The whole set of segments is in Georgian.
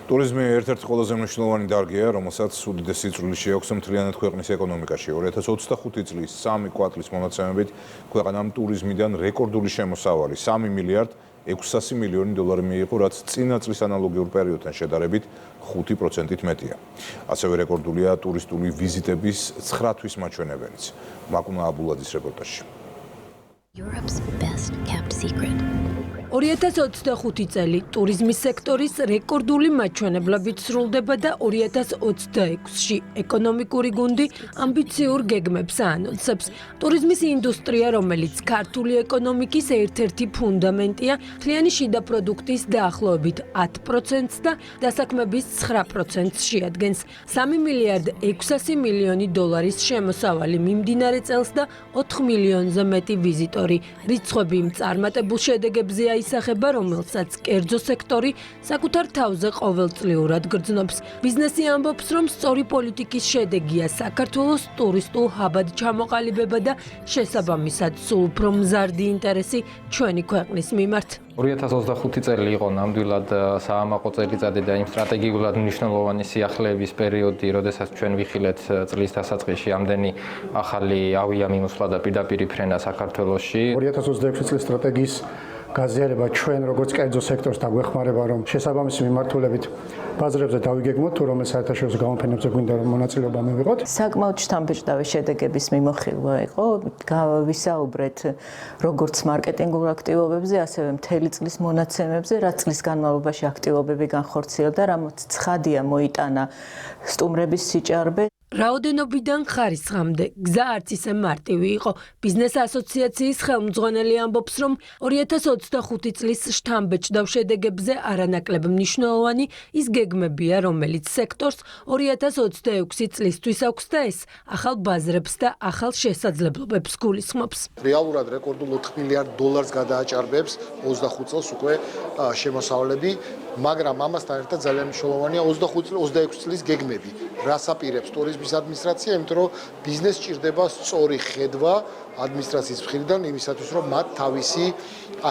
ტურიზმი ერთ-ერთი ყველაზე მნიშვნელოვანი დარგია, რომელსაც უდიდესი წვლილი შეაქვს მთლიანად ქვეყნის ეკონომიკაში. 2025 წლის 3 კვარტლის მონაცემებით ქვეყანამ ტურიზმიდან რეკორდული შემოსავალი 3 მილიარდ 600 მილიონი დოლარი მიიღო, რაც წინა წლის ანალოგიურ პერიოდთან შედარებით 5%-ით მეტია. ასევე რეკორდულია ტურისტული ვიზიტების 9 თვის მაჩვენებელიც. მაკუნა აბულაძის რეპორტაჟი. Europe's best kept secret. 2025 წელი ტურიზმის სექტორის რეკორდული მაჩვენებლებით სრულდება და 2026-ში ეკონომიკური გუნდი ამბიციურ გეგმებს აანონსებს. ტურიზმის ინდუსტრია, რომელიც ქართული ეკონომიკის ერთ-ერთი ფუნდამენტია, მთლიანი შიდა პროდუქტის დაახლოებით 10%-ს და დასაქმების 9%-ს შეადგენს. 3 მილიარდ 600 მილიონი დოლარის შემოსავალი მიმდინარე წელს და 4 მილიონზე მეტი ვიზიტორი. რიცხვები იმ წარმატებულ შედეგებზე ისახება, რომელსაც კერძო სექტორი საკუთარ თავზე ყოველწლიურად გრძნობს. ბიზნესი ამბობს, რომ სწორი პოლიტიკის შედეგია საქართველოს ტურისტულ ჰაბად ჩამოყალიბება და შესაბამისად სულ უფრო მზარდი ინტერესი ჩვენი ქვეყნის მიმართ. 2025 წელი იყო ნამდვილად საამაყო წელიწადი და იმ სტრატეგიულად მნიშვნელოვანი სიახლეების პერიოდი, როდესაც ჩვენ ვიხილეთ წლის დასაწყისში ამდენი ახალი ავიამიმოსვლა და პირდაპირი ფრენა საქართველოში. 2026 წლის სტრატეგიის გაზიარება ჩვენ როგორც კერძო სექტორს დაგვეხმარება, რომ შესაბამისი მიმართულებით ბაზრებზე დავიგეგმოთ, თუ რომელ საერთაშორისო გამოფენებზე გვინდა რომ მონაწილეობა მივიღოთ. საკმაოდ შთამბეჭდავი შედეგების მიმოხილვა იყო. ვისაუბრეთ როგორც მარკეტინგულ აქტივობებზე, ასევე მთელი წლის მონაცემებზე, რაც წლის განმავლობაში აქტივობები განხორციელდა, რამაც ცხადია მოიტანა სტუმრების სიჭარბე. რაოდენობიდან ხარისხამდე გზა არც ისე მარტივი იყო. ბიზნეს ასოციაციის ხელმძღვანელი ამბობს, რომ 2025 წლის შთამბეჭდავ შედეგებზე არანაკლებ მნიშვნელოვანი ის გეგმებია, რომელიც სექტორს 2026 წლისთვის აქვს და ეს ახალ ბაზრებს და ახალ შესაძლებლობებს გულისხმობს. რეალურად რეკორდულ 4 მილიარდ დოლარს გადააჭარბებს 25 წელს უკვე შემოსავლები, მაგრამ ამასთან ერთად ძალიან მნიშვნელოვანია 26 წლის გეგმები. რას აპირებს ტურიზმის ადმინისტრაცია, იმიტომ რომ ბიზნესს ჭირდება სწორი ხედვა ადმინისტრაციის მხრიდან იმისათვის, რომ მათ თავისი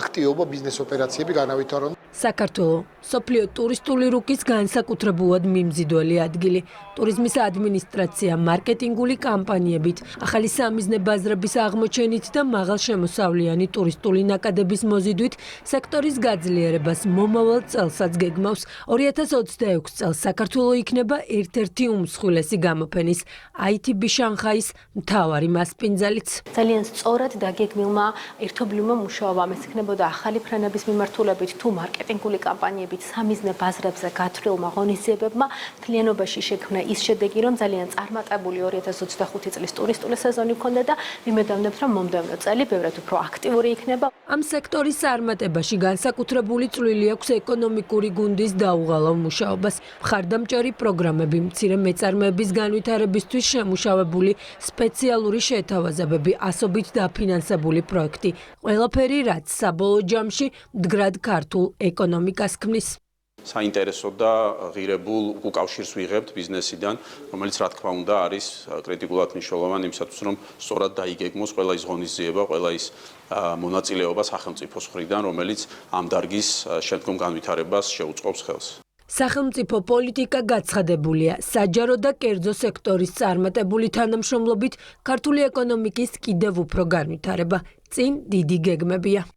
აქტივობა ბიზნეს ოპერაციები განავითარონ. საქართველოს სოფლიო ტურისტული რუკის განსაკუთრებულად მიმზიდველი ადგილი. ტურიზმის ადმინისტრაცია მარკეტინგული კამპანიებით, ახალი სამიზნე ბაზრების აღმოჩენით და მაღალშემოსავლიანი ტურისტული ნაკადების მოზიდვით სექტორის გაძლიერებას მომავალ წელსაც გეგმავს. 2026 წელს საქართველოს იქნება ერთ-ერთი უმსხვილესი გამოფენის ITB შანხაის მთავარი მასპინძელიც. ძალიან სწორად დაგეგმილმა ერთობლივმა მუშაობამ ეს იქნებოდა ახალი ფრენების მიმართულებით თუ მარკეტინგული კამპანიებით სამიზნე ბაზრებზე გათვლილმა ღონისძიებებმა მთლიანობაში შექმნა ის შედეგი, რომ ძალიან წარმატებული 2025 წლის ტურისტული სეზონი ჰქონდა და ვიმედოვნებთ, რომ მომდევნო წელი ბევრად უფრო აქტიური იქნება. ამ სექტორის წარმატებაში განსაკუთრებული წვლილი აქვს ეკონომიკური გუნდის დაუღალავ მუშაობას. მხარდამჭერი პროგრამები, მცირე მეწარმეების განვითარებისთვის შემუშავებული სპეციალური შეთავაზებები, ასობით დაფინანსებული პროექტი. ყველაფერი, რაც საბოლოო ჯამში მდგრად ქართულ ეკონომიკას ქმნის. საინტერესო და ღირებულ უკავშირს ვიღებთ ბიზნესიდან, რომელიც რა თქმა უნდა არის კრიტიკულად მნიშვნელოვანი იმისათვის, რომ სწორად დაიგეგმოს ყველა ის ღონისძიება, ყველა ის მონაწილეობა სახელმწიფოს მხრიდან, რომელიც ამ დარგის შემდგომ განვითარებას შეუწყობს ხელს. სახელმწიფო პოლიტიკა გაცხადებულია. საჯარო და კერძო სექტორის წარმატებული თანამშრომლობით ქართული ეკონომიკის კიდევ უფრო განვითარება. წინ დიდი გეგმებია.